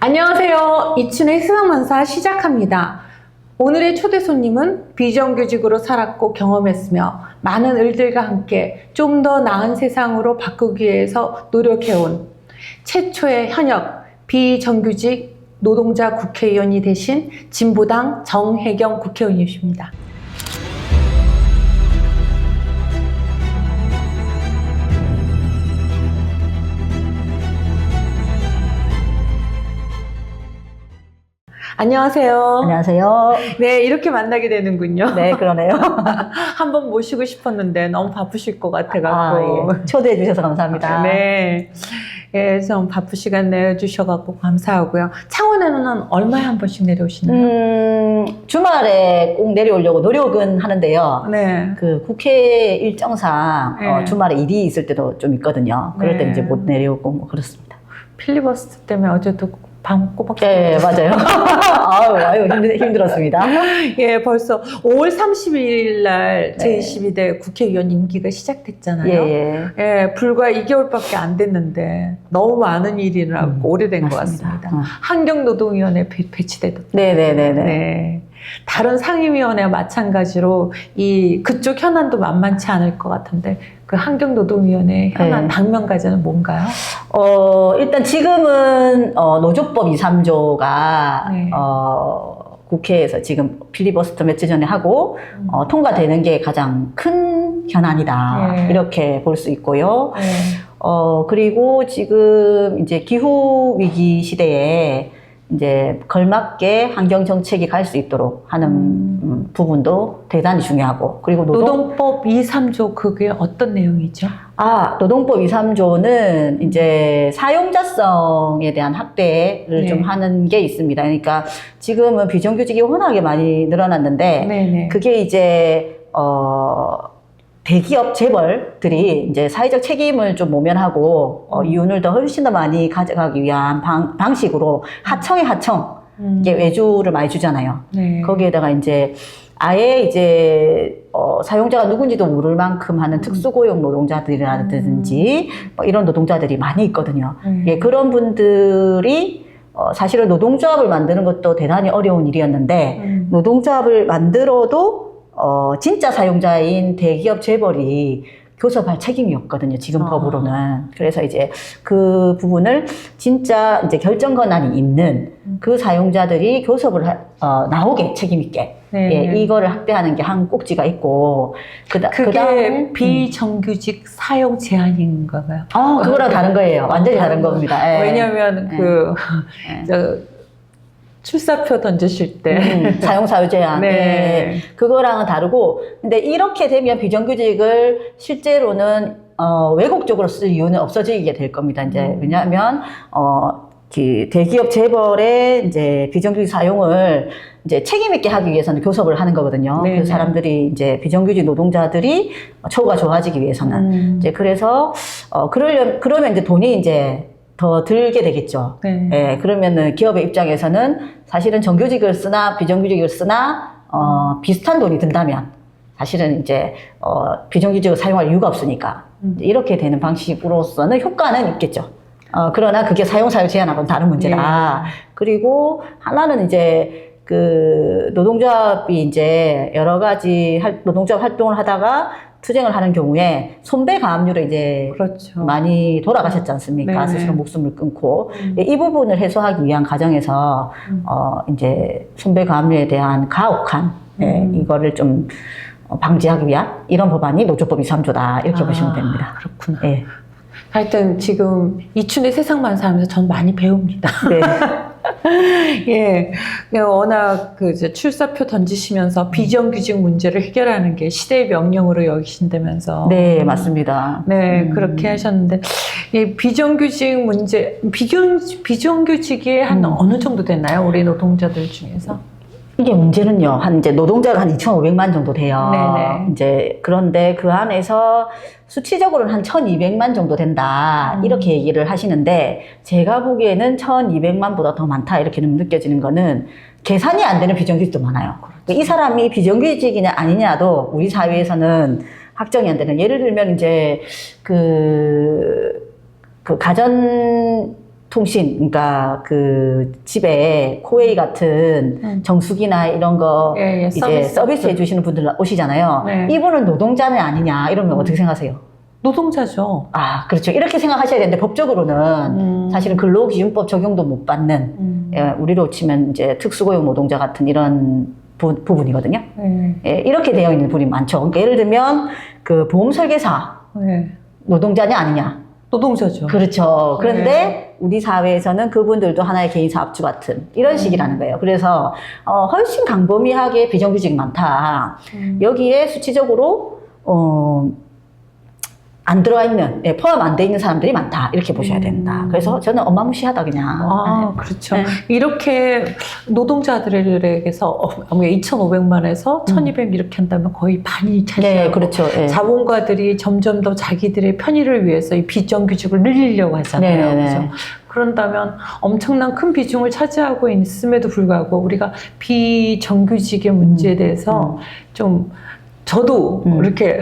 안녕하세요. 이춘의 세상만사 시작합니다. 오늘의 초대 손님은 비정규직으로 살았고 경험했으며 많은 일들과 함께 좀 더 나은 세상으로 바꾸기 위해서 노력해온 최초의 현역 비정규직 노동자 국회의원이 되신 진보당 정혜경 국회의원이십니다. 안녕하세요. 안녕하세요. 네, 이렇게 만나게 되는군요. 네, 그러네요. 한번 모시고 싶었는데 너무 바쁘실 것 같아갖고. 예. 초대해 주셔서 감사합니다. 네. 예, 좀 바쁘 시간 내주셔갖고 감사하고요. 창원에는 얼마에 한 번씩 내려오시나요? 주말에 꼭 내려오려고 노력은 하는데요. 네. 그 국회 일정상 네. 주말에 일이 있을 때도 좀 있거든요. 그럴 때 네. 이제 못 내려오고 뭐 그렇습니다. 필리버스터 때문에 어제도 밤 꼬박. 네, 맞아요. 아유, 힘들었습니다. 예, 벌써 5월 30일 날 네. 제22대 국회의원 임기가 시작됐잖아요. 예. 예, 불과 2개월밖에 안 됐는데 너무 많은 일이라고 오래된 것 맞습니다. 같습니다. 환경노동위원회 배치되도. 네네네네. 네. 다른 상임위원회와 마찬가지로 그쪽 현안도 만만치 않을 것 같은데 그 환경노동위원회 현안 네. 당면 과제는 뭔가요? 일단 지금은 노조법 2, 3조가 네. 국회에서 지금 필리버스터 며칠 전에 하고 통과되는 게 가장 큰 현안이다. 네. 이렇게 볼 수 있고요. 네. 그리고 지금 이제 기후 위기 시대에 이제 걸맞게 환경 정책이 갈 수 있도록 하는 부분도 대단히 중요하고, 그리고 노동법 2, 3조 그게 어떤 내용이죠? 노동법 2, 3조는 이제 사용자성에 대한 확대를 네. 좀 하는 게 있습니다. 그러니까 지금은 비정규직이 워낙에 많이 늘어났는데, 네네. 그게 이제, 대기업 재벌들이 이제 사회적 책임을 좀 모면하고, 이윤을 더 훨씬 더 많이 가져가기 위한 방식으로 하청에 하청, 이게 외주를 많이 주잖아요. 네. 거기에다가 이제 아예 이제 사용자가 누군지도 모를 만큼 하는 특수고용 노동자들이라든지 뭐 이런 노동자들이 많이 있거든요. 예, 그런 분들이 사실은 노동조합을 만드는 것도 대단히 어려운 일이었는데 노동조합을 만들어도 진짜 사용자인 대기업 재벌이 교섭할 책임이 없거든요. 지금 법으로는. 그래서 이제 그 부분을 진짜 이제 결정 권한이 있는 그 사용자들이 교섭을 나오게 책임있게. 네. 예, 이거를 확대하는 게 한 꼭지가 있고. 그게 그다음에 비정규직 사용 제한인가요? 그거랑 다른 거예요. 완전히 다른 겁니다. 예. 왜냐면 출사표 던지실 때 사용사유 제한. 네. 예. 그거랑은 다르고, 근데 이렇게 되면 비정규직을 실제로는 외국 쪽으로 쓸 이유는 없어지게 될 겁니다. 이제 왜냐하면 대기업 재벌의 이제 비정규직 사용을 이제 책임있게 하기 위해서는 교섭을 하는 거거든요. 네네. 그 사람들이 이제 비정규직 노동자들이 처우가 좋아지기 위해서는. 이제 그래서 그러면 이제 돈이 이제 더 들게 되겠죠. 네. 예, 그러면은 기업의 입장에서는 사실은 정규직을 쓰나 비정규직을 쓰나 비슷한 돈이 든다면 사실은 이제 비정규직을 사용할 이유가 없으니까 이렇게 되는 방식으로서는 효과는 있겠죠. 그러나 그게 사용사유 제한하고는 다른 문제다. 그리고 하나는 이제 그 노동조합이 이제 여러 가지 노동조합 활동을 하다가 투쟁을 하는 경우에 손배 가압류로 이제 그렇죠. 많이 돌아가셨지 않습니까? 네네. 스스로 목숨을 끊고 이 부분을 해소하기 위한 과정에서 이제 손배 가압류에 대한 가혹한 이거를 좀 방지하기 위한 이런 법안이 노조법 2, 3조다 이렇게 보시면 됩니다. 그렇구나. 예. 하여튼 지금 이춘의 세상만 살면서 전 많이 배웁니다. 네. 예, 워낙 출사표 던지시면서 비정규직 문제를 해결하는 게 시대의 명령으로 여기신다면서. 네, 맞습니다. 네, 그렇게 하셨는데, 이 비정규직 문제, 비정규직이 한 어느 정도 됐나요? 우리 노동자들 중에서? 이게 문제는요, 이제 노동자가 한 2,500만 정도 돼요. 네네. 이제, 그런데 그 안에서 수치적으로는 한 1,200만 정도 된다. 이렇게 얘기를 하시는데, 제가 보기에는 1,200만보다 더 많다. 이렇게 느껴지는 거는 계산이 안 되는 비정규직도 많아요. 그렇죠. 이 사람이 비정규직이냐 아니냐도 우리 사회에서는 확정이 안 되는. 예를 들면 이제, 가전 통신, 그러니까 그 집에 코웨이 같은 정수기나 이런 거 예, 이제 서비스 해주시는 분들 오시잖아요. 네. 이분은 노동자는 아니냐 이러면 어떻게 생각하세요? 노동자죠. 아, 그렇죠. 이렇게 생각하셔야 되는데 법적으로는 사실은 근로기준법 적용도 못 받는 예, 우리로 치면 이제 특수고용 노동자 같은 이런 부분이거든요. 예, 이렇게 되어 있는 분이 많죠. 그러니까 예를 들면 그 보험 설계사 네. 노동자냐 아니냐. 노동자죠. 그렇죠. 그런데 우리 사회에서는 그분들도 하나의 개인 사업주 같은 이런 식이라는 거예요. 그래서 훨씬 강범위하게 비정규직이 많다. 여기에 수치적으로 안 들어와 있는, 예, 포함 안 돼 있는 사람들이 많다. 이렇게 보셔야 된다. 그래서 저는 어마무시하다, 그냥. 아, 그렇죠. 네. 이렇게 노동자들에게서 2,500만에서 1,200 이렇게 한다면 거의 반이 차지하고 네, 그렇죠. 예. 자본가들이 점점 더 자기들의 편의를 위해서 이 비정규직을 늘리려고 하잖아요. 네, 네, 네. 그렇죠? 그런다면 엄청난 큰 비중을 차지하고 있음에도 불구하고 우리가 비정규직의 문제에 대해서 좀 저도 이렇게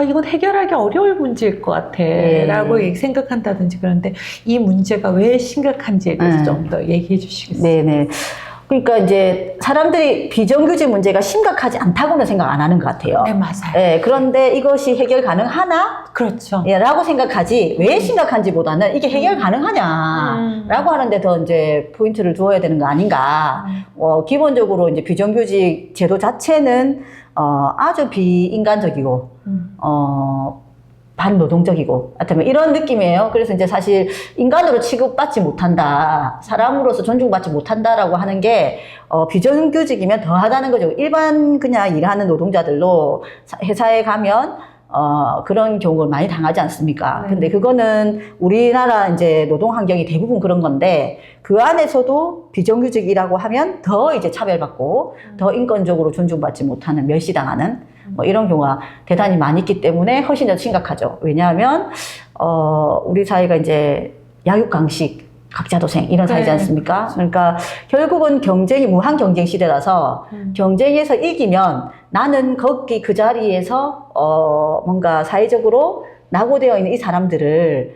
이건 해결하기 어려울 문제일 것 같아. 네. 라고 생각한다든지 그런데 이 문제가 왜 심각한지에 대해서 좀 더 얘기해 주시겠어요? 네네. 그러니까 이제 사람들이 비정규직 문제가 심각하지 않다고는 생각 안 하는 것 같아요. 네, 맞아요. 예, 그런데 이것이 해결 가능하나? 그렇죠. 예, 라고 생각하지, 왜 심각한지보다는 이게 해결 가능하냐? 라고 하는데 더 이제 포인트를 두어야 되는 거 아닌가? 기본적으로 이제 비정규직 제도 자체는 아주 비인간적이고, 반노동적이고, 하여튼 이런 느낌이에요. 그래서 이제 사실 인간으로 취급받지 못한다, 사람으로서 존중받지 못한다라고 하는 게, 비정규직이면 더 하다는 거죠. 일반 그냥 일하는 노동자들로 회사에 가면, 그런 경우를 많이 당하지 않습니까? 근데 그거는 우리나라 이제 노동 환경이 대부분 그런 건데, 그 안에서도 비정규직이라고 하면 더 이제 차별받고, 더 인권적으로 존중받지 못하는, 멸시당하는, 뭐 이런 경우가 대단히 많이 있기 때문에 훨씬 더 심각하죠. 왜냐하면, 우리 사회가 이제 약육강식, 각자도생 이런 사회지 않습니까? 그러니까 결국은 경쟁이 무한 경쟁 시대라서 경쟁에서 이기면 나는 거기 그 자리에서 뭔가 사회적으로 낙오되어 있는 이 사람들을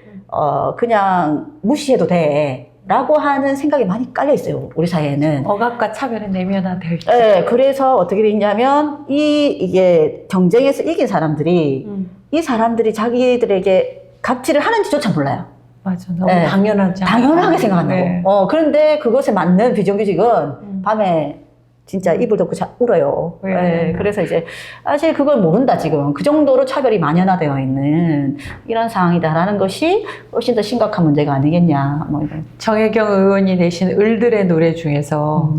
그냥 무시해도 돼. 라고 하는 생각이 많이 깔려 있어요. 우리 사회에는. 억압과 차별은 내면화되어 있죠. 네, 그래서 어떻게 되냐면 이게 경쟁에서 이긴 사람들이 이 사람들이 자기들에게 갑질을 하는지조차 몰라요. 맞아. 너무 네. 당연하지 않아요. 당연하게 생각한다고. 네. 그런데 그것에 맞는 비정규직은 밤에 진짜 이불 덮고 울어요. 네. 네, 그래서 이제 사실 그걸 모른다 지금. 그 정도로 차별이 만연화되어 있는 이런 상황이다라는 것이 훨씬 더 심각한 문제가 아니겠냐. 뭐 이런. 정혜경 의원이 내신 을들의 노래 중에서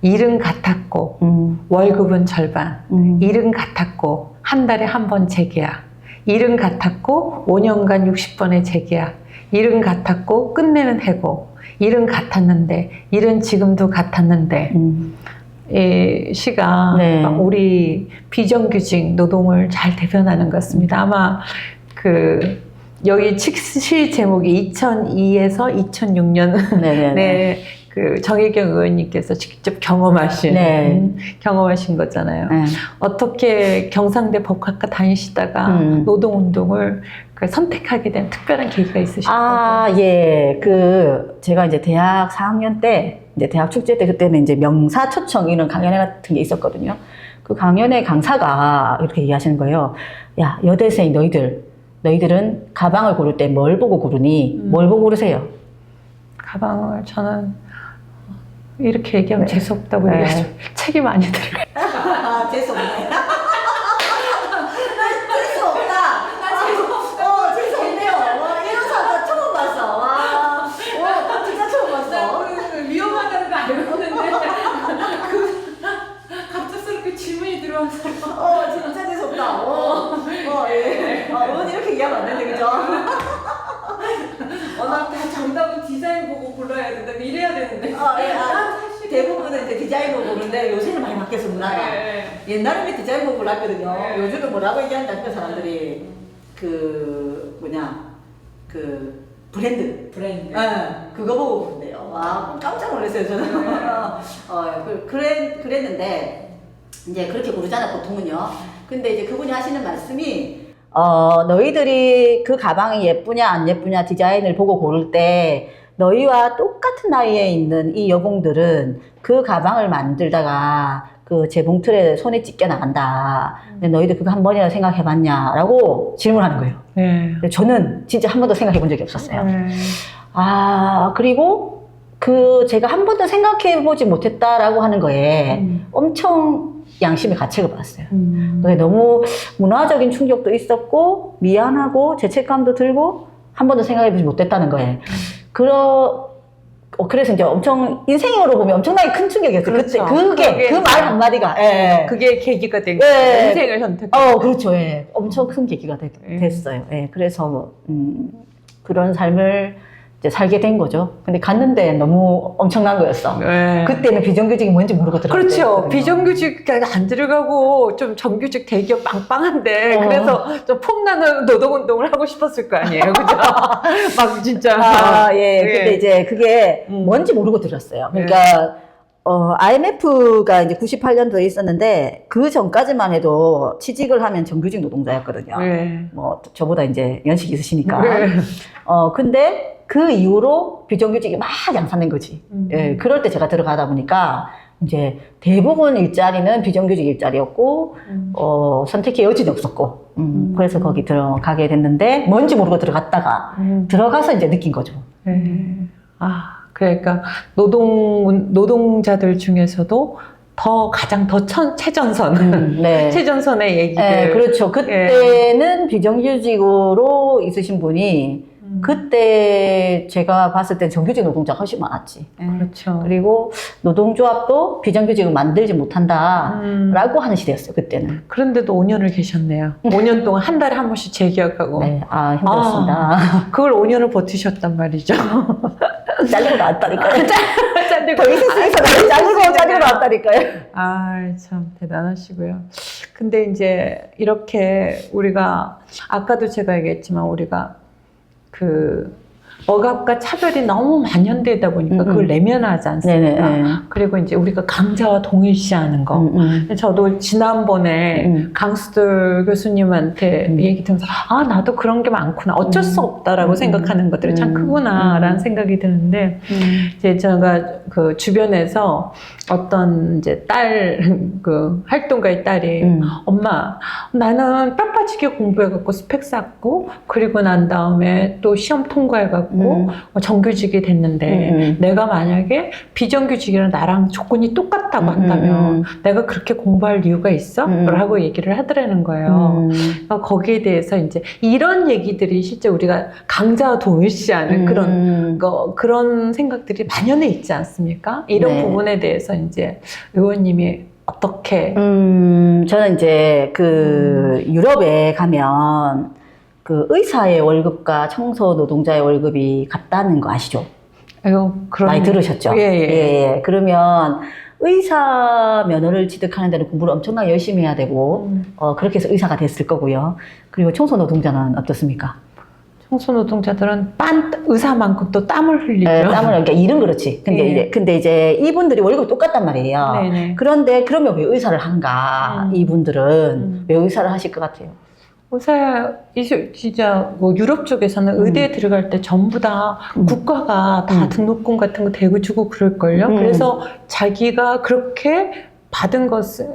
일은 같았고 월급은 절반, 일은 같았고 한 달에 한 번 재계약, 일은 같았고 5년간 60번의 재계약, 일은 같았고 끝내는 해고, 일은 같았는데 일은 지금도 같았는데 이 시가 네. 우리 비정규직 노동을 잘 대변하는 것 같습니다. 아마 여기 시 제목이 2002에서 2006년 네네네. 네, 정혜경 의원님께서 직접 경험하신 경험하신 거잖아요. 네. 어떻게 경상대 법학과 다니시다가 노동운동을 선택하게 된 특별한 계기가 있으실까요? 예. 제가 이제 대학 4학년 때, 이제 대학 축제 때 그때는 이제 명사초청 이런 강연회 같은 게 있었거든요. 그 강연회 강사가 이렇게 얘기하시는 거예요. 야, 여대생 너희들은 가방을 고를 때 뭘 보고 고르니? 뭘 보고 고르세요? 가방을 저는 이렇게 얘기하면 재수없다고 얘기하죠. 책이 많이 들어요. 재수없네. 재수없다. 재수없네요. 이런 사람 처음 봤어. 진짜 처음 봤어. 위험하다는 거 알고 있는데 갑작스럽게 질문이 들어와서 진짜 재수없다. 예. 이렇게 얘기하면 안 되는데, 그죠? 다 정답은 디자인 보고 골라야 된다 이래야 되는데 대부분은 이제 디자인 보고 고르는데 요새는 많이 바뀌었어, 문화가. 옛날에는 디자인 보고 골랐거든요. 요즘은 뭐라고 얘기하는지 아니까 사람들이 브랜드. 그거 보고 고른대요. 와, 깜짝 놀랐어요, 저는. 그랬는데, 이제 그렇게 고르잖아, 보통은요. 근데 이제 그분이 하시는 말씀이, 너희들이 그 가방이 예쁘냐, 안 예쁘냐, 디자인을 보고 고를 때, 너희와 똑같은 나이에 있는 이 여공들은 그 가방을 만들다가 그 재봉틀에 손에 찢겨 나간다. 근데 너희들 그거 한 번이나 생각해봤냐? 라고 질문하는 거예요. 네. 근데 저는 진짜 한 번도 생각해 본 적이 없었어요. 네. 그리고 제가 한 번도 생각해 보지 못했다라고 하는 거에 엄청 양심의 가책을 받았어요. 그게 너무 문화적인 충격도 있었고, 미안하고, 죄책감도 들고, 한 번도 생각해 보지 못했다는 거에. 그래서 이제 엄청, 인생으로 보면 엄청나게 큰 충격이었어요. 그렇죠. 그때, 그 말 한마디가, 예. 그게 계기가 된 예. 거예요. 인생을 선택. 그렇죠. 예. 엄청 큰 계기가 됐어요. 예. 그래서, 그런 삶을 이제 살게 된 거죠. 근데 갔는데 너무 엄청난 거였어. 네. 그때는 비정규직이 뭔지 모르고 들어갔어요. 그렇죠. 비정규직 안 들어가고 좀 정규직 대기업 빵빵한데 그래서 좀 폼나는 노동운동을 하고 싶었을 거 아니에요. 그죠? 막 진짜. 예. 근데 이제 그게 뭔지 모르고 들었어요. 그러니까 IMF가 이제 98년도에 있었는데 그 전까지만 해도 취직을 하면 정규직 노동자였거든요. 네. 뭐 저보다 이제 연식이 있으시니까. 네. 근데 그 이후로 비정규직이 막 양산된 거지. 예, 그럴 때 제가 들어가다 보니까 이제 대부분 일자리는 비정규직 일자리였고, 선택의 여지도 없었고, 그래서 거기 들어가게 됐는데, 뭔지 모르고 들어갔다가, 들어가서 이제 느낀 거죠. 그러니까 노동자들 중에서도 가장 더 최전선. 네. 최전선의 얘기들. 네, 그렇죠. 그때는 비정규직으로 있으신 분이, 그때 제가 봤을 땐 정규직 노동자가 훨씬 많았지. 그렇죠. 그리고 노동조합도 비정규직을 만들지 못한다라고 하는 시대였어요, 그때는. 그런데도 5년을 계셨네요. 5년 동안 한 달에 한 번씩 재계약하고. 네, 힘들었습니다. 그걸 5년을 버티셨단 말이죠. 잘리고 나왔다니까요. 잘리고. 더 있을 수 있어. 잘리고 나왔다니까요. 참 대단하시고요. 근데 이제 이렇게 우리가 아까도 제가 얘기했지만 우리가 억압과 차별이 너무 만연되다 보니까 그걸 내면하지 않습니까? 네네. 그리고 이제 우리가 강자와 동일시하는 거. 저도 지난번에 강수들 교수님한테 얘기 들으면서 나도 그런 게 많구나. 어쩔 수 없다라고 생각하는 것들이 참 크구나라는 생각이 드는데 이제 제가 그 주변에서 어떤 이제 활동가의 딸이 엄마 나는 뼈 빠지게 공부해갖고 스펙 쌓고 그리고 난 다음에 또 시험 통과해갖고 정규직이 됐는데 내가 만약에 비정규직이랑 나랑 조건이 똑같다고 한다면 내가 그렇게 공부할 이유가 있어? 라고 얘기를 하더라는 거예요. 거기에 대해서 이제 이런 얘기들이 실제 우리가 강자와 동일시하는 그런 생각들이 만연해 있지 않습니까? 이런 네. 부분에 대해서 이제 의원님이 어떻게? 저는 이제 유럽에 가면 의사의 월급과 청소 노동자의 월급이 같다는 거 아시죠? 많이 들으셨죠? 예. 그러면 의사 면허를 취득하는 데는 공부를 엄청나게 열심히 해야 되고, 그렇게 해서 의사가 됐을 거고요. 그리고 청소 노동자는 어떻습니까? 청소 노동자들은 의사만큼 또 땀을 흘리죠. 네, 그러니까 일은 그렇지. 근데 이제 이분들이 월급이 똑같단 말이에요. 네네. 그런데 그러면 왜 의사를 한가? 이분들은 왜 의사를 하실 것 같아요? 진짜 유럽 쪽에서는 의대에 들어갈 때 전부 다 국가가 다 등록금 같은 거 대고 주고 그럴걸요. 그래서 자기가 그렇게 받은 것은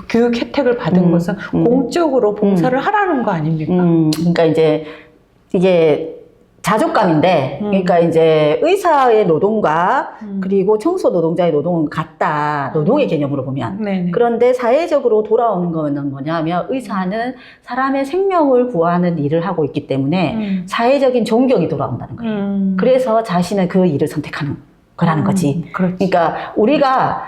교육 혜택을 받은 것은 공적으로 봉사를 하라는 거 아닙니까? 그러니까 이제 이게 자족감인데, 그러니까 이제 의사의 노동과 그리고 청소 노동자의 노동은 같다. 노동의 개념으로 보면. 네네. 그런데 사회적으로 돌아오는 거는 뭐냐면 의사는 사람의 생명을 구하는 일을 하고 있기 때문에 사회적인 존경이 돌아온다는 거예요. 그래서 자신은 그 일을 선택하는 거라는 거지. 그러니까 우리가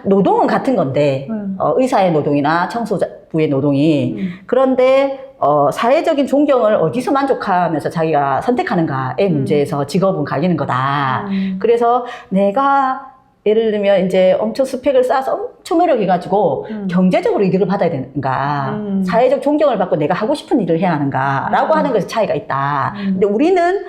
노동은 같은 건데 의사의 노동이나 청소부의 노동이 그런데 사회적인 존경을 어디서 만족하면서 자기가 선택하는가의 문제에서 직업은 갈리는 거다. 그래서 내가 예를 들면 이제 엄청 스펙을 쌓아서 엄청 노력해가지고 경제적으로 이득을 받아야 되는가, 사회적 존경을 받고 내가 하고 싶은 일을 해야 하는가라고 하는 것에 차이가 있다. 근데 우리는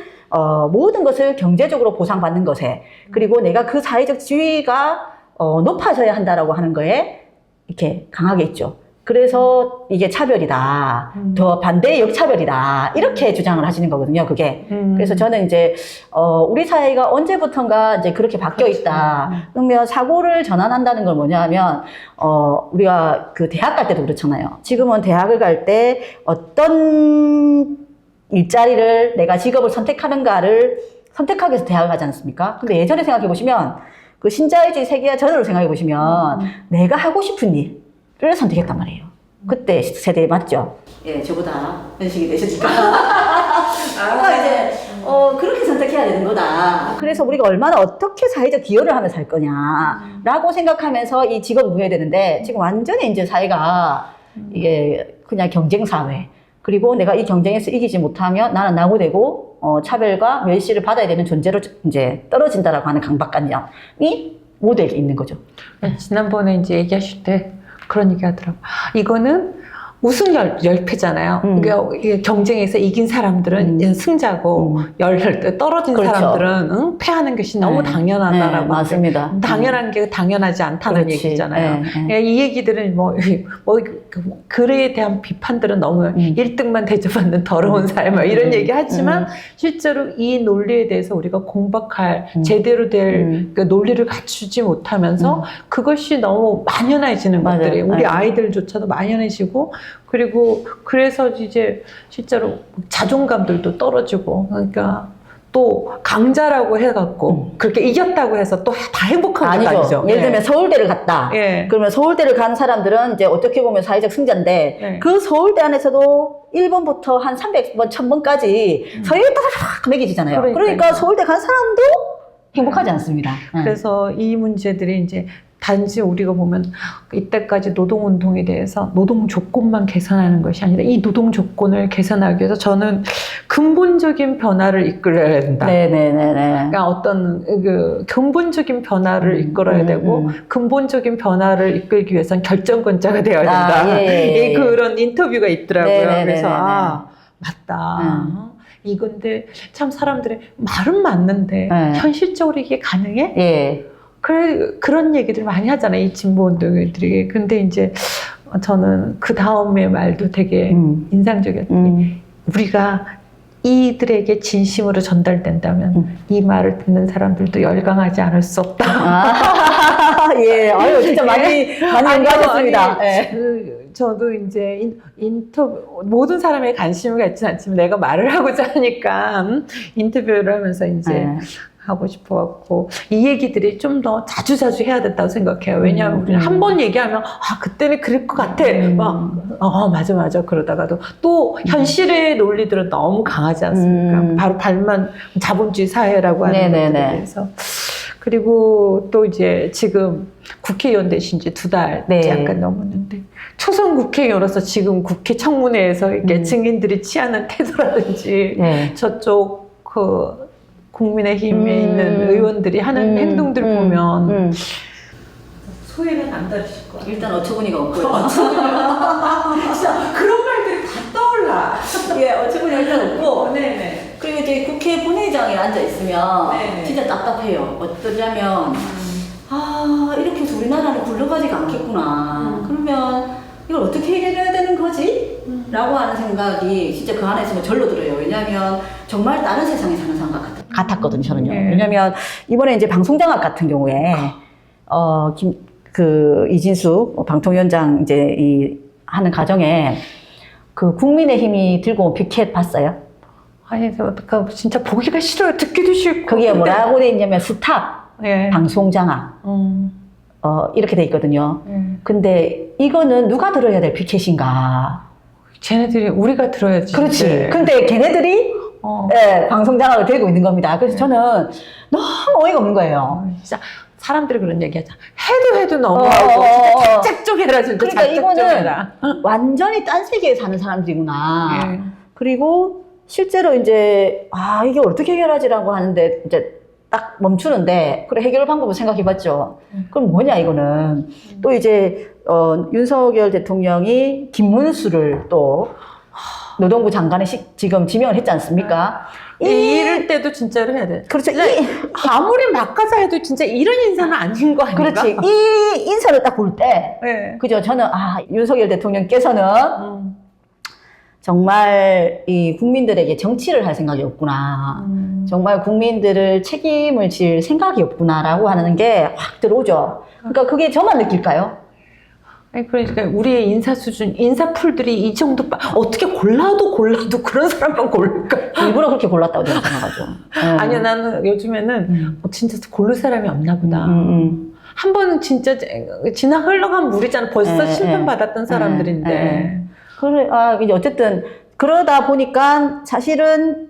모든 것을 경제적으로 보상받는 것에, 그리고 내가 그 사회적 지위가 높아져야 한다라고 하는 거에 이렇게 강하게 있죠. 그래서 이게 차별이다. 더 반대의 역차별이다. 이렇게 주장을 하시는 거거든요, 그게. 그래서 저는 이제, 우리 사회가 언제부턴가 이제 그렇게 바뀌어 있다. 그러면 사고를 전환한다는 건 뭐냐면, 우리가 그 대학 갈 때도 그렇잖아요. 지금은 대학을 갈 때 어떤 일자리를 내가 직업을 선택하는가를 선택하기 위해서 대학을 가지 않습니까? 근데 예전에 생각해 보시면, 그 신자유주의 세계화 전으로 생각해 보시면, 내가 하고 싶은 일을 선택했단 말이에요. 그때 세대 맞죠? 예, 저보다 연식이 되시니까. 그러니까 이제, 그렇게 선택해야 되는 거다. 그래서 우리가 얼마나 어떻게 사회적 기여를 하며 살 거냐라고 생각하면서 이 직업을 구해야 되는데, 지금 완전히 이제 사회가 이게 그냥 경쟁사회. 그리고 내가 이 경쟁에서 이기지 못하면 나는 낙오되고, 차별과 멸시를 받아야 되는 존재로 이제 떨어진다라고 하는 강박관념이 모두에게 있는 거죠. 지난번에 이제 얘기하실 때 그런 얘기 하더라고. 이거는 우승 열패잖아요. 그러니까 이게 경쟁에서 이긴 사람들은 승자고 떨어진 그렇죠. 사람들은 패하는 것이 너무 네. 당연하다라고. 네, 맞습니다. 당연한 게 당연하지 않다는 그렇지. 얘기잖아요. 네. 이 얘기들은 글에 대한 비판들은 너무 1등만 대접받는 더러운 삶 이런 얘기 하지만 실제로 이 논리에 대해서 우리가 공박할 제대로 될 그 논리를 갖추지 못하면서 그것이 너무 만연해지는 맞아요. 것들이 우리 네. 아이들조차도 만연해지고 그리고 그래서 이제 실제로 자존감들도 떨어지고 그러니까 또 강자라고 해갖고 그렇게 이겼다고 해서 또 다 행복한 건 아니죠. 예를 들면 서울대를 갔다. 예. 그러면 서울대를 간 사람들은 이제 어떻게 보면 사회적 승자인데 네. 그 서울대 안에서도 1번부터 한 300번, 1000번까지 서열이 딱 매겨지잖아요. 그러니까 서울대 간 사람도 행복하지 않습니다. 그래서 이 문제들이 이제 단지 우리가 보면 이때까지 노동운동에 대해서 노동 조건만 개선하는 것이 아니라 이 노동 조건을 개선하기 위해서 저는 근본적인 변화를 이끌어야 된다. 네네네네. 그러니까 어떤 그 근본적인 변화를 이끌어야 되고 근본적인 변화를 이끌기 위해서는 결정권자가 되어야 된다. 예. 그런 인터뷰가 있더라고요. 네네네네네. 그래서 맞다. 이건데 참 사람들이 말은 맞는데 현실적으로 이게 가능해? 예. 그런 얘기들 많이 하잖아요. 이 진보운동들이. 근데 이제 저는 그 다음에 말도 되게 인상적이었어요. 우리가 이들에게 진심으로 전달된다면 이 말을 듣는 사람들도 열광하지 않을 수 없다. 예. 아유, 진짜 많이 연구하셨습니다. 저도 이제 모든 사람의 관심을 갖지는 않지만 내가 말을 하고자 하니까 인터뷰를 하면서 이제 하고 싶어갖고 이 얘기들이 좀 더 자주자주 해야 된다고 생각해요. 왜냐하면 우리는 한 번 얘기하면 그때는 그럴 것 같아. 맞아 그러다가도 또 현실의 논리들은 너무 강하지 않습니까? 바로 발만 자본주의 사회라고 하는 것들에 대해서. 그리고 또 이제 지금 국회의원 되신 지 2달 약간 넘었는데 초선 국회의원으로서 지금 국회 청문회에서 이렇게 증인들이 취하는 태도라든지 저쪽 국민의힘에 있는 의원들이 하는 행동들 보면 소외는 안 다르실 거예요. 일단 어처구니가 없고요. 진짜 그런 말들이 다 떠올라. 예, 어처구니가 일단 없고. 네네. 그리고 이제 국회 본회의장에 앉아 있으면 네네. 진짜 답답해요. 어떠냐면 이렇게 해서 우리나라는 굴러가지가 않겠구나. 그러면 이걸 어떻게 해결해야 되는 거지? 라고 하는 생각이 진짜 그 안에 있으면 절로 들어요. 왜냐하면 정말 다른 세상에 사는 사람 같았거든요, 저는요. 왜냐면 이번에 이제 방송장악 같은 경우에 이진숙 방통위원장 이제 하는 과정에 그 국민의힘이 들고 온 피켓 봤어요? 아니, 진짜 보기가 싫어요. 듣기도 싫고. 거기에 뭐라고 돼 있냐면 스탑 방송장악 이렇게 돼 있거든요. 근데 이거는 누가 들어야 될 피켓인가? 쟤네들이 우리가 들어야지. 그렇지. 근데 걔네들이 방송장악을 들고 있는 겁니다. 그래서 저는 너무 어이가 없는 거예요. 진짜 사람들이 그런 얘기 하잖아. 해도 너무하고 진짜 작작 해라. 진짜 그러니까 이거는 완전히 딴 세계에 사는 사람들이구나. 그리고 실제로 이제 이게 어떻게 해결하지라고 하는데 이제 딱 멈추는데 그래 해결 방법을 생각해봤죠. 그럼 뭐냐 이거는 또 이제 윤석열 대통령이 김문수를 또 노동부 장관에 지금 지명을 했지 않습니까? 이럴 때도 진짜로 해야 돼. 그렇죠. 아무리 막가자 해도 진짜 이런 인사는 아닌 거 아닌가? 그렇지. 이 인사를 딱 볼 때, 네. 그죠? 저는, 윤석열 대통령께서는 정말 이 국민들에게 정치를 할 생각이 없구나. 정말 국민들을 책임을 질 생각이 없구나라고 하는 게 확 들어오죠. 그러니까 그게 저만 느낄까요? 그러니까 우리의 인사 수준, 인사풀들이 이 정도, 어떻게 골라도 그런 사람만 고를까? 일부러 그렇게 골랐다고 저는 생각하죠. 아니요, 나는 요즘에는 진짜 고를 사람이 없나 보다. 한 번은 진짜 지나 흘러간 물이잖아. 벌써 심판받았던 사람들인데. 그래, 이제 어쨌든, 그러다 보니까 사실은,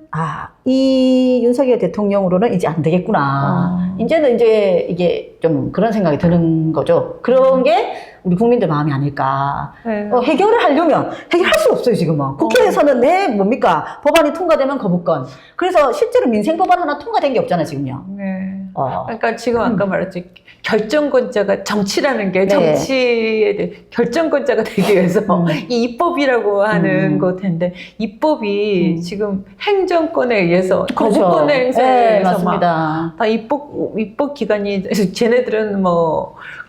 이 윤석열 대통령으로는 이제 안 되겠구나. 이제는 이제 이게 좀 그런 생각이 드는 거죠. 그런 게 우리 국민들 마음이 아닐까. 네. 해결을 하려면 해결할 수 없어요, 지금은. 국회에서는 뭡니까? 법안이 통과되면 거부권. 그래서 실제로 민생 법안 하나 통과된 게 없잖아요, 지금요. 네. 그러니까 지금 아까 말했지. 결정권자가 정치라는 게 네. 정치에 대해 결정권자가 되기 위해서 이 입법이라고 하는 것 텐데 입법이 지금 행정권에 의해서 그렇죠. 거부권의 행사에 네, 의해서 맞습니다. 다 입법 기관이 쟤네들은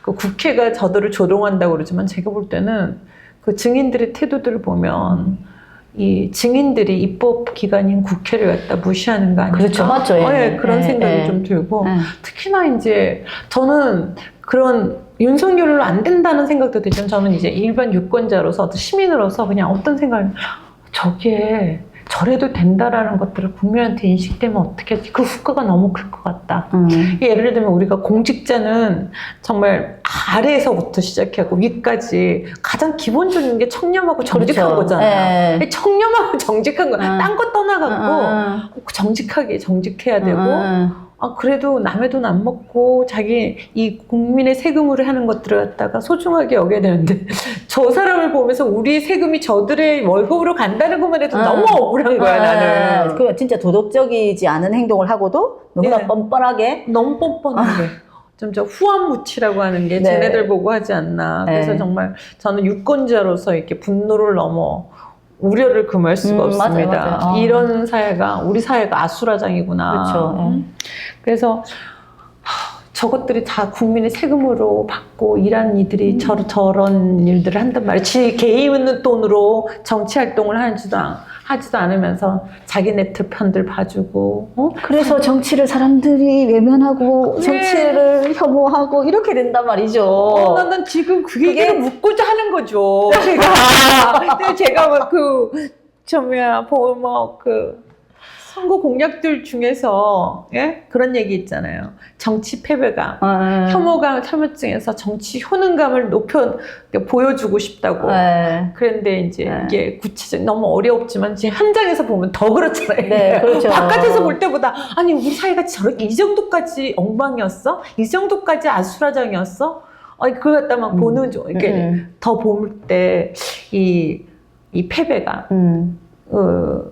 그 국회가 저들을 조롱한다고 그러지만 제가 볼 때는 그 증인들의 태도들을 보면 이 증인들이 입법 기관인 국회를 갖다 무시하는 거 아닐까? 그렇죠, 맞죠. 그런 생각이 좀 들고 특히나 이제 저는 그런 윤석열로 안 된다는 생각도 들지만 저는 이제 일반 유권자로서 어떤 시민으로서 그냥 어떤 생각을 저게 저래도 된다라는 것들을 국민한테 인식되면 어떻게 하지? 그 후과가 너무 클 것 같다. 예를 들면 우리가 공직자는 정말 아래에서부터 시작하고 위까지 가장 기본적인 게 청렴하고 정직한 그렇죠. 거잖아요. 네. 청렴하고 정직한 거, 딴 거 떠나갖고 정직해야 되고 그래도 남의 돈 안 먹고 자기 이 국민의 세금으로 하는 것들을 갖다가 소중하게 여겨야 되는데 저 사람을 보면서 우리 세금이 저들의 월급으로 간다는 것만 해도 너무 억울한 거야 나는. 그 진짜 도덕적이지 않은 행동을 하고도 너무나 뻔뻔하게 너무 뻔뻔하게 좀 저 후한무치라고 하는 게 쟤네들 보고 하지 않나. 그래서 정말 저는 유권자로서 이렇게 분노를 넘어 우려를 금할 수가 없습니다. 맞아요. 이런 사회가 우리 사회가 아수라장이구나. 그렇죠. 그래서 저것들이 다 국민의 세금으로 받고 일하는 이들이 저런 일들을 한단 말이에요. 지 개인의 돈으로 정치 활동을 하지도 않으면서 자기네 편들 봐주고. 그래서 정치를 사람들이 외면하고 정치를 혐오하고 이렇게 된단 말이죠. 난 지금 그 얘기를 묻고자 하는 거죠. 제가 선거 공약들 중에서 그런 얘기 있잖아요. 정치 패배감, 혐오감, 혐오증에서 정치 효능감을 보여주고 싶다고. 그런데 이제 이게 구체적 너무 어렵지만 이제 현장에서 보면 더 그렇잖아요. 네, 그렇죠. 바깥에서 볼 때보다 아니 우리 사회가 저렇게 이 정도까지 엉망이었어? 이 정도까지 아수라장이었어? 그걸 갖다 막 보는 이렇게 더 볼 때 이 패배감.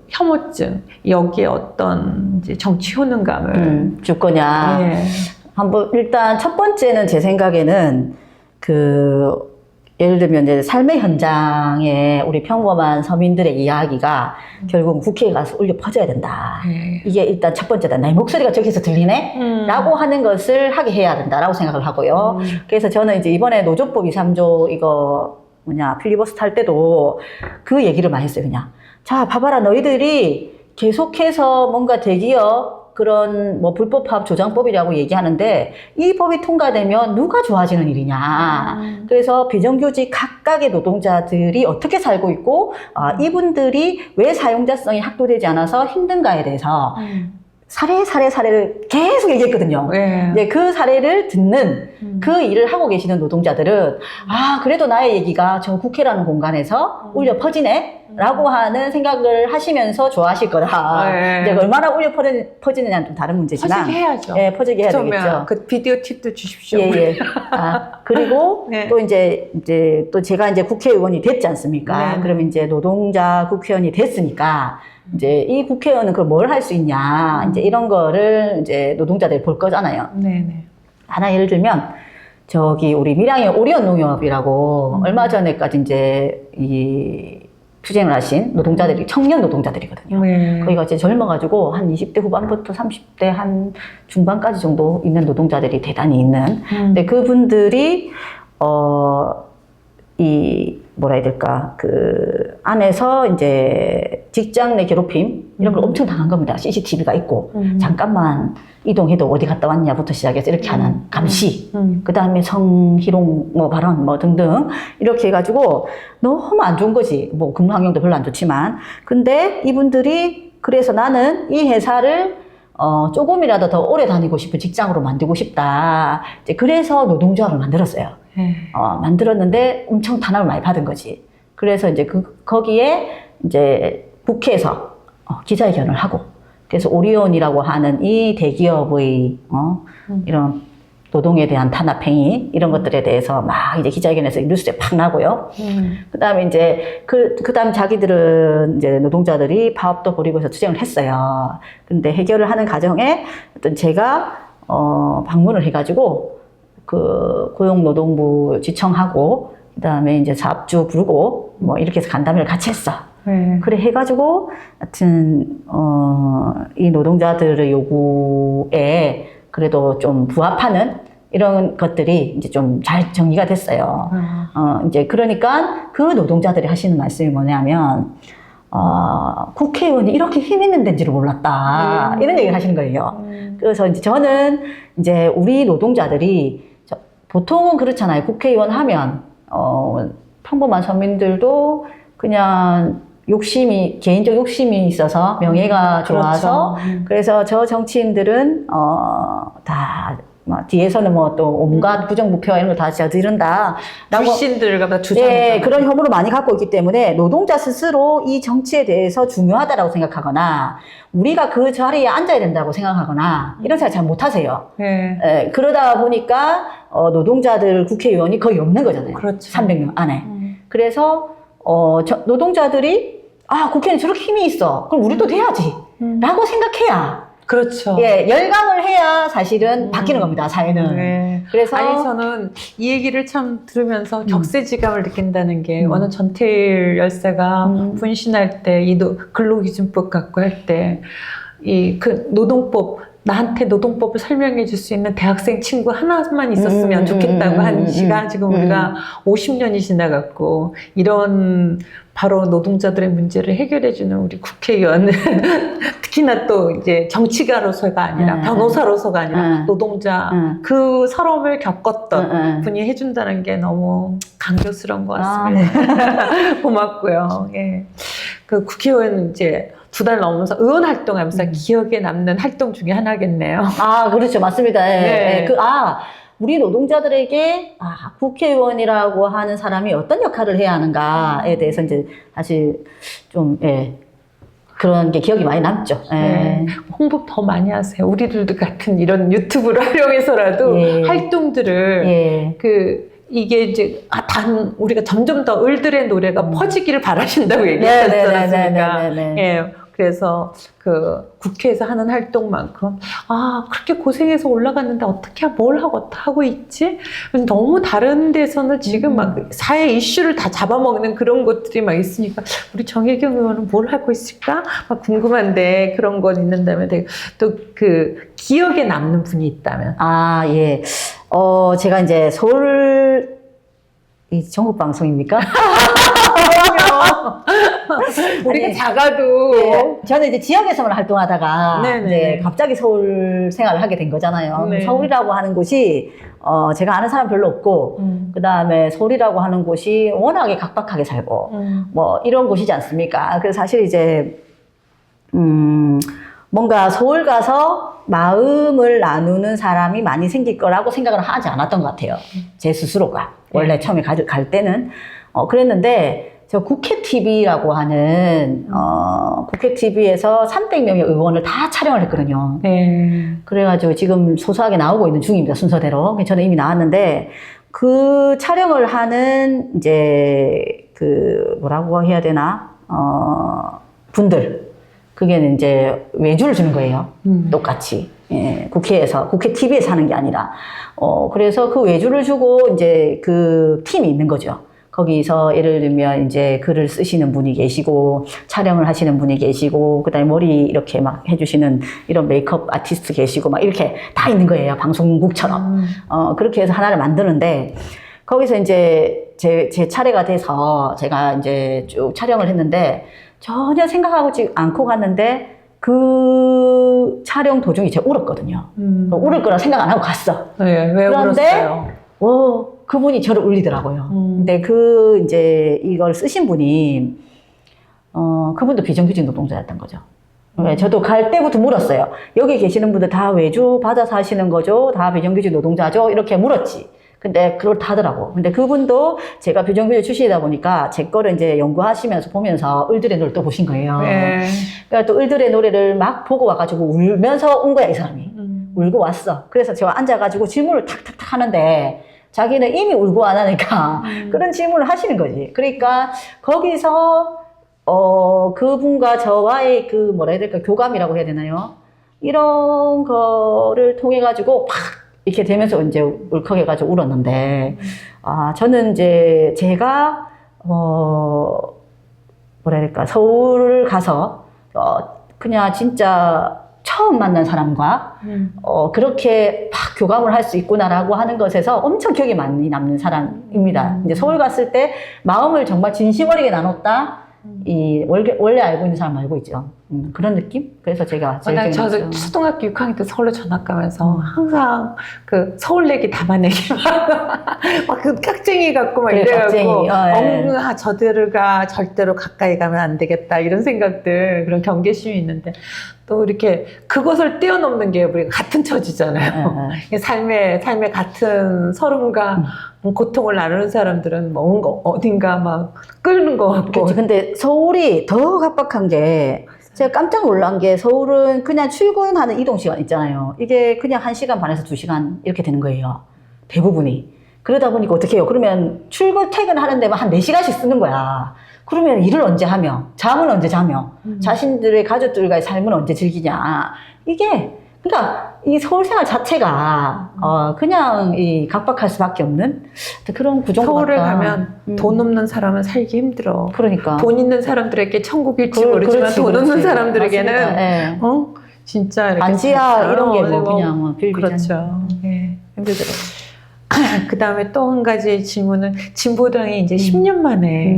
혐오증 여기에 어떤 이제 정치 효능감을 줄 거냐. 한번 일단 첫 번째는 제 생각에는 예를 들면 이제 삶의 현장에 우리 평범한 서민들의 이야기가 결국 국회에 가서 울려 퍼져야 된다. 이게 일단 첫 번째다. 내 목소리가 저기서 들리네? 라고 하는 것을 하게 해야 된다라고 생각을 하고요. 그래서 저는 이제 이번에 노조법 2~3조 필리버스터 할 때도 그 얘기를 많이 했어요. 그냥. 자, 봐봐라. 너희들이 계속해서 뭔가 대기업 그런 불법합 조장법이라고 얘기하는데 이 법이 통과되면 누가 좋아지는 일이냐. 그래서 비정규직 각각의 노동자들이 어떻게 살고 있고 이분들이 왜 사용자성이 확보되지 않아서 힘든가에 대해서 사례를 계속 얘기했거든요. 근데 그 사례를 듣는 그 일을 하고 계시는 노동자들은 그래도 나의 얘기가 저 국회라는 공간에서 울려 퍼지네? 라고 하는 생각을 하시면서 좋아하실 거다. 근데 얼마나 울려 퍼지느냐는 좀 다른 문제지만. 퍼지게 해야죠. 퍼지게 해야 되겠죠. 그 비디오 팁도 주십시오. 그리고 또 이제 또 제가 이제 국회의원이 됐지 않습니까? 그럼 이제 노동자 국회의원이 됐으니까 이제 이 국회의원은 그걸 뭘 할 수 있냐. 이제 이런 거를 이제 노동자들이 볼 거잖아요. 하나 예를 들면, 우리 밀양의 오리온 농협이라고 얼마 전에까지 이제 투쟁을 하신 노동자들이 청년 노동자들이거든요. 네. 거기가 이제 젊어가지고 한 20대 후반부터 30대 한 중반까지 정도 있는 노동자들이 대단히 있는. 근데 그분들이 이 뭐라 해야 될까, 그 안에서 이제 직장 내 괴롭힘 이런 걸 엄청 당한 겁니다. CCTV가 있고 잠깐만 이동해도 어디 갔다 왔냐부터 시작해서 이렇게 하는 감시, 그 다음에 성희롱 뭐 발언 뭐 등등 이렇게 해가지고 너무 안 좋은 거지. 뭐 근무 환경도 별로 안 좋지만, 근데 이분들이 그래서 나는 이 회사를 조금이라도 더 오래 다니고 싶은 직장으로 만들고 싶다. 이제 그래서 노동조합을 만들었어요. 만들었는데 엄청 탄압을 많이 받은 거지. 그래서 이제 거기에 이제 국회에서 기자회견을 하고, 그래서 오리온이라고 하는 이 대기업의 이런 노동에 대한 탄압행위 이런 것들에 대해서 막 이제 기자회견에서 뉴스에 팍 나고요. 그 다음에 이제 그 다음 자기들은 이제 노동자들이 파업도 벌이고 해서 투쟁을 했어요. 근데 해결을 하는 과정에 어떤 제가 방문을 해가지고 그 고용노동부 지청하고 그 다음에 이제 사업주 부르고 뭐 이렇게 해서 간담회를 같이 했어. 그래 해가지고 하여튼 이 노동자들의 요구에 그래도 좀 부합하는 이런 것들이 이제 좀 잘 정리가 됐어요. 이제 그러니까 그 노동자들이 하시는 말씀이 뭐냐면 국회의원이 이렇게 힘 있는 데인지를 몰랐다. 이런 얘기를 하시는 거예요. 그래서 이제 저는 이제 우리 노동자들이 보통은 그렇잖아요. 국회의원 하면 평범한 서민들도 그냥 개인적 욕심이 있어서 명예가 좋아서, 그렇죠. 그래서 저 정치인들은 다 뒤에서는 뭐 또 온갖 부정부패와 이런 걸 다 저지른다. 불신들과 다 주장. 예, 그런 혐오를 많이 갖고 있기 때문에 노동자 스스로 이 정치에 대해서 중요하다라고 생각하거나 우리가 그 자리에 앉아야 된다고 생각하거나 이런 생각 잘 못하세요. 예, 그러다 보니까 노동자들 국회의원이 거의 없는 거잖아요. 그렇죠. 300명 안에. 그래서 노동자들이 국회는 저렇게 힘이 있어. 그럼 우리도 돼야지. 라고 생각해야. 그렇죠. 예, 열광을 해야 사실은 바뀌는 겁니다, 사회는. 네. 그래서. 아니, 저는 이 얘기를 참 들으면서 격세지감을 느낀다는 게, 어느 전태일 열사가 분신할 때, 근로기준법 갖고 할 때, 노동법, 나한테 노동법을 설명해 줄 수 있는 대학생 친구 하나만 있었으면 좋겠다고 한 시가 지금 우리가 50년이 지나갔고, 이런 바로 노동자들의 문제를 해결해 주는 우리 국회의원, 특히나 또 이제 정치가로서가 아니라 변호사로서가 아니라 노동자, 그 서러움을 겪었던 분이 해준다는 게 너무 감격스러운 것 같습니다. 고맙고요. 예. 그 국회의원 이제 2달 넘으면서 의원 활동하면서 기억에 남는 활동 중에 하나겠네요. 그렇죠. 맞습니다. 예. 네. 우리 노동자들에게 국회의원이라고 하는 사람이 어떤 역할을 해야 하는가에 대해서 이제 사실 좀, 그런 게 기억이 많이 남죠. 네. 홍보 더 많이 하세요. 우리들도 같은 이런 유튜브를 활용해서라도 활동들을 이게 이제 우리가 점점 더 을들의 노래가 퍼지기를 바라신다고 얘기하셨지 않습니까? 예. 그래서 그 국회에서 하는 활동만큼 그렇게 고생해서 올라갔는데 어떻게 뭘 하고 있지? 너무 다른 데서는 지금 막 사회 이슈를 다 잡아먹는 그런 것들이 막 있으니까 우리 정혜경 의원은 뭘 하고 있을까? 막 궁금한데 그런 건 있는다면 또 그 기억에 남는 분이 있다면. 예. 제가 이제 이 전국 방송입니까? 우리가 작아도 저는 이제 지역에서만 활동하다가 이제 갑자기 서울 생활을 하게 된 거잖아요. 서울이라고 하는 곳이 제가 아는 사람 별로 없고 그 다음에 서울이라고 하는 곳이 워낙에 각박하게 살고 뭐 이런 곳이지 않습니까? 그래서 사실 이제 뭔가 서울 가서 마음을 나누는 사람이 많이 생길 거라고 생각을 하지 않았던 것 같아요. 제 스스로가. 원래 처음에 갈 때는. 그랬는데, 저 국회TV라고 하는, 국회TV에서 300명의 의원을 다 촬영을 했거든요. 그래가지고 지금 소소하게 나오고 있는 중입니다, 순서대로. 저는 이미 나왔는데, 그 촬영을 하는, 이제, 뭐라고 해야 되나, 분들. 그게 이제 외주를 주는 거예요. 똑같이. 예, 국회 TV에서 하는 게 아니라. 그래서 그 외주를 주고 이제 그 팀이 있는 거죠. 거기서 예를 들면 이제 글을 쓰시는 분이 계시고 촬영을 하시는 분이 계시고 그다음에 머리 이렇게 막 해주시는 이런 메이크업 아티스트 계시고 막 이렇게 다 있는 거예요. 방송국처럼. 그렇게 해서 하나를 만드는데 거기서 이제 제 차례가 돼서 제가 이제 쭉 촬영을 했는데 전혀 생각하고 않고 갔는데 그 촬영 도중에 제가 울었거든요. 울을 거라 생각 안 하고 갔어. 네, 왜 그런데 울었어요? 그분이 저를 울리더라고요. 근데 이제 이걸 쓰신 분이, 그분도 비정규직 노동자였던 거죠. 저도 갈 때부터 물었어요. 여기 계시는 분들 다 외주 받아서 하시는 거죠? 다 비정규직 노동자죠? 이렇게 물었지. 근데 그렇다 하더라고. 근데 그분도 제가 비정규직 출신이다 보니까 제 거를 이제 연구하시면서 보면서 을들의 노래를 또 보신 거예요. 네. 그러니까 또 을들의 노래를 막 보고 와가지고 울면서 온 거야, 이 사람이. 울고 왔어. 그래서 제가 앉아가지고 질문을 탁탁탁 하는데 자기는 이미 울고 안 하니까 그런 질문을 하시는 거지. 그러니까 거기서 그분과 저와의 그 뭐라 해야 될까 교감이라고 해야 되나요? 이런 거를 통해 가지고 팍 이렇게 되면서 이제 울컥해가지고 울었는데 저는 이제 제가 뭐라 해야 될까 서울을 가서 그냥 진짜 처음 만난 사람과 그렇게 막 교감을 할 수 있구나라고 하는 것에서 엄청 기억에 많이 남는 사람입니다. 이제 서울 갔을 때 마음을 정말 진심 어리게 나눴다. 원래 알고 있는 사람 알고 있죠. 그런 느낌? 그래서 제가 제일 기억에 저도 남죠. 초등학교 6학년 때 서울로 전학 가면서 항상 그 서울 얘기 담아내기 막 그 깍쟁이 같고 막 그래, 이래갖고 깍쟁이. 저들과 절대로 가까이 가면 안 되겠다 이런 생각들 그런 경계심이 있는데 또 이렇게 그것을 뛰어넘는 게 우리가 같은 처지잖아요. 삶의 같은 서름과 고통을 나누는 사람들은 뭔가 어딘가 막 끓는 것 같고. 그치. 근데 서울이 더 각박한 게 제가 깜짝 놀란 게 서울은 그냥 출근하는 이동 시간 있잖아요. 이게 그냥 1시간 반에서 2시간 이렇게 되는 거예요. 대부분이. 그러다 보니까 어떻게 해요? 그러면 출근 퇴근하는 데만 한 4시간씩 쓰는 거야. 그러면 일을 언제 하며 잠은 언제 자며 자신들의 가족들과의 삶은 언제 즐기냐. 이게 그러니까 이 서울 생활 자체가 그냥 이 각박할 수밖에 없는 그런 구조인 것 같다. 서울을 가면 돈 없는 사람은 살기 힘들어. 그러니까 돈 있는 사람들에게 천국일지 모르지만 그렇지, 돈 없는 그렇지. 사람들에게는 맞습니다. 네. 진짜 이렇게 반지하 이런 게 뭐 뭐 그냥 뭐 빌비잖아요. 그렇죠. 예, 힘들더라고요. 그 다음에 또 한 가지 질문은 진보당이 이제 10년 만에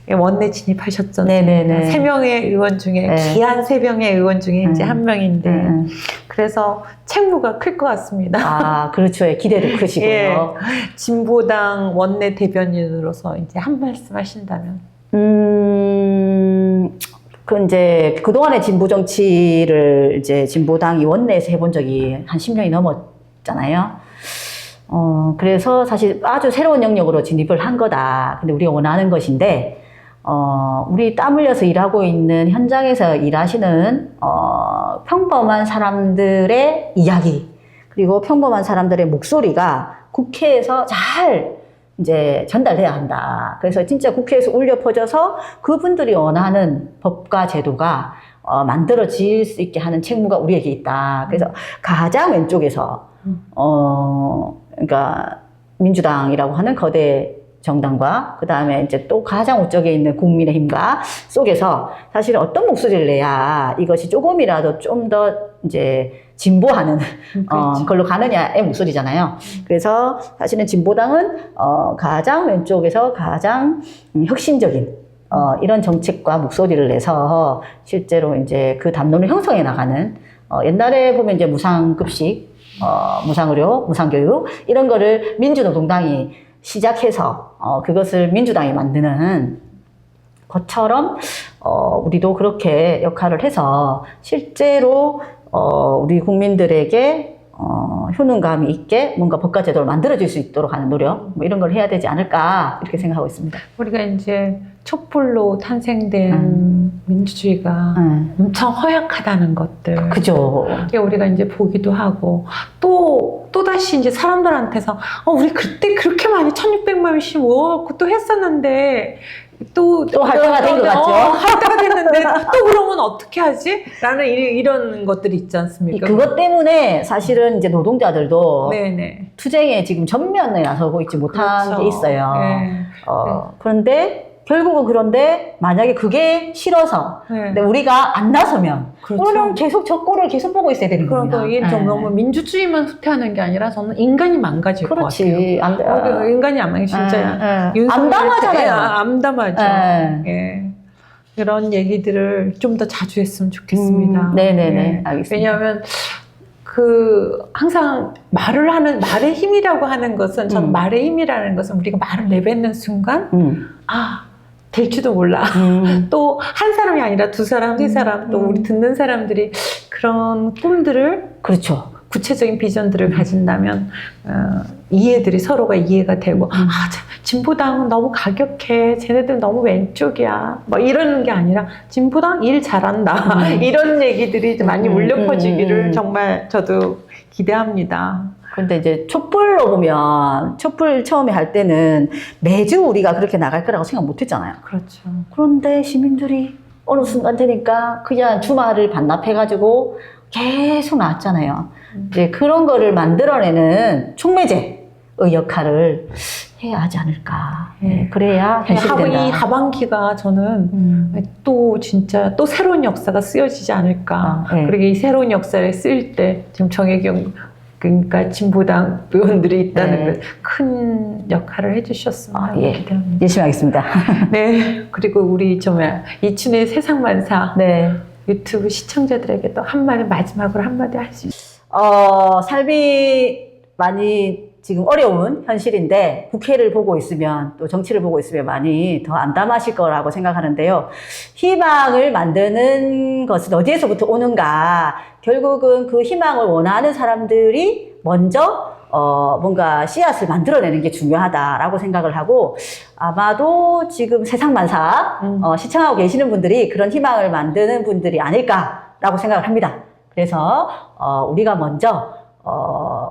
원내 진입하셨잖아요. 네네네. 3명의 의원 중에 네. 귀한 3명의 의원 중에 이제 한 명인데 그래서 책무가 클 것 같습니다. 그렇죠. 기대도 크시고요. 예, 진보당 원내 대변인으로서 이제 한 말씀 하신다면. 이제 그동안의 진보 정치를 이제 진보당이 원내에서 해본 적이 한 10년이 넘었잖아요. 그래서 사실 아주 새로운 영역으로 진입을 한 거다. 근데 우리가 원하는 것인데, 우리 땀 흘려서 일하고 있는 현장에서 일하시는, 평범한 사람들의 이야기, 그리고 평범한 사람들의 목소리가 국회에서 잘 이제 전달돼야 한다. 그래서 진짜 국회에서 울려 퍼져서 그분들이 원하는 법과 제도가 만들어질 수 있게 하는 책무가 우리에게 있다. 그래서 가장 왼쪽에서, 그러니까 민주당이라고 하는 거대 정당과 그 다음에 이제 또 가장 우쪽에 있는 국민의힘과 속에서 사실 어떤 목소리를 내야 이것이 조금이라도 좀 더 이제 진보하는 걸로 가느냐의 목소리잖아요. 그래서 사실은 진보당은 가장 왼쪽에서 가장 혁신적인 이런 정책과 목소리를 내서 실제로 이제 그 담론을 형성해 나가는 옛날에 보면 이제 무상급식, 무상의료, 무상교육 이런 거를 민주노동당이 시작해서 그것을 민주당이 만드는 것처럼 우리도 그렇게 역할을 해서 실제로 우리 국민들에게 효능감이 있게 뭔가 법과 제도를 만들어질 수 있도록 하는 노력 뭐 이런 걸 해야 되지 않을까 이렇게 생각하고 있습니다. 우리가 이제 촛불로 탄생된 민주주의가 엄청 허약하다는 것들. 그죠. 우리가 이제 보기도 하고 또 다시 이제 사람들한테서 우리 그때 그렇게 많이 1600만 원씩 모아갖고 또 했었는데 할 때가 된 것 같죠? 할 때가 됐는데 또 그러면 어떻게 하지? 라는 이런 것들이 있지 않습니까? 그것 때문에 사실은 이제 노동자들도 네네. 투쟁에 지금 전면에 나서고 있지 못한 그렇죠. 게 있어요. 네. 그런데 결국은 그런데 만약에 그게 싫어서 네. 근데 우리가 안 나서면 그렇죠. 그러면 계속 저 꼴을 계속 보고 있어야 되는 겁니다. 그러니까 이게 좀 너무 민주주의만 후퇴하는 게 아니라 저는 인간이 망가질 것 같아요. 그렇지. 안 돼. 인간이 안 망가져 진짜. 암담하잖아요. 암담하죠. 예. 이런 얘기들을 좀 더 자주 했으면 좋겠습니다. 네네네. 예. 알겠습니다. 왜냐하면 항상 말의 힘이라고 하는 것은 저는 말의 힘이라는 것은 우리가 말을 내뱉는 순간 될지도 몰라. 또 한 사람이 아니라 두 사람, 세 사람, 또 우리 듣는 사람들이 그런 꿈들을 그렇죠. 구체적인 비전들을 가진다면 이해들이 서로가 이해가 되고 진보당은 너무 가격해, 쟤네들 너무 왼쪽이야, 뭐 이러는 게 아니라 진보당 일 잘한다 이런 얘기들이 많이 울려 퍼지기를 정말 저도 기대합니다. 근데 이제 촛불로 보면 촛불 처음에 할 때는 매주 우리가 그렇게 나갈 거라고 생각 못 했잖아요. 그렇죠. 그런데 시민들이 어느 순간 되니까 그냥 주말을 반납해가지고 계속 나왔잖아요. 이제 그런 거를 만들어내는 촉매제의 역할을 해야 하지 않을까. 그래야 현실이 된다. 이 하반기가 저는 또 진짜 또 새로운 역사가 쓰여지지 않을까. 그리고 이 새로운 역사를 쓸 때 지금 정혜경 그러니까 진보당 의원들이 있다는 큰 역할을 해주셨으면 기대합니다. 열심히 하겠습니다. 네. 그리고 우리 이춘의 세상만사 유튜브 시청자들에게도 마지막으로 한마디 할 수 있어요. 삶이 많이 지금 어려운 현실인데 국회를 보고 있으면 또 정치를 보고 있으면 많이 더 암담하실 거라고 생각하는데요. 희망을 만드는 것은 어디에서부터 오는가? 결국은 그 희망을 원하는 사람들이 먼저 뭔가 씨앗을 만들어내는 게 중요하다라고 생각을 하고 아마도 지금 세상만사 시청하고 계시는 분들이 그런 희망을 만드는 분들이 아닐까라고 생각을 합니다. 그래서 우리가 먼저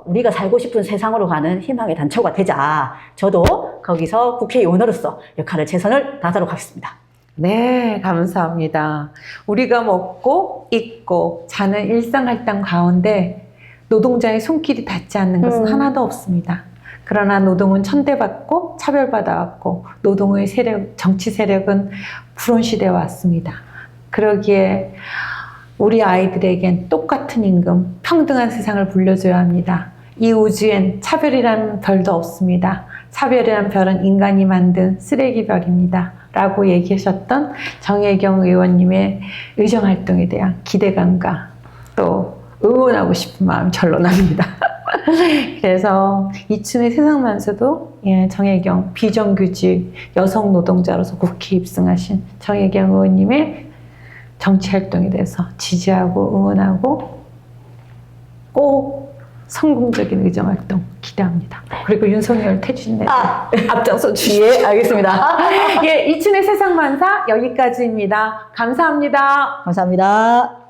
우리가 살고 싶은 세상으로 가는 희망의 단초가 되자. 저도 거기서 국회의원으로서 최선을 다하도록 하겠습니다. 네, 감사합니다. 우리가 먹고 입고 자는 일상활동 가운데 노동자의 손길이 닿지 않는 것은 하나도 없습니다. 그러나 노동은 천대받고 차별받아왔고 노동의 정치 세력은 불온시되어 왔습니다. 그러기에 우리 아이들에겐 똑같은 임금, 평등한 세상을 물려줘야 합니다. 이 우주엔 차별이라는 별도 없습니다. 차별이라는 별은 인간이 만든 쓰레기별입니다. 라고 얘기하셨던 정혜경 의원님의 의정활동에 대한 기대감과 또 응원하고 싶은 마음이 절로 납니다. 그래서 이춘의 세상만사도 정혜경 비정규직 여성 노동자로서 국회에 입성하신 정혜경 의원님의 정치활동에 대해서 지지하고 응원하고 꼭 성공적인 의정활동 기대합니다. 그리고 윤석열 퇴진에 앞장서 주시죠. 알겠습니다. 이춘의 세상만사 여기까지입니다. 감사합니다. 감사합니다.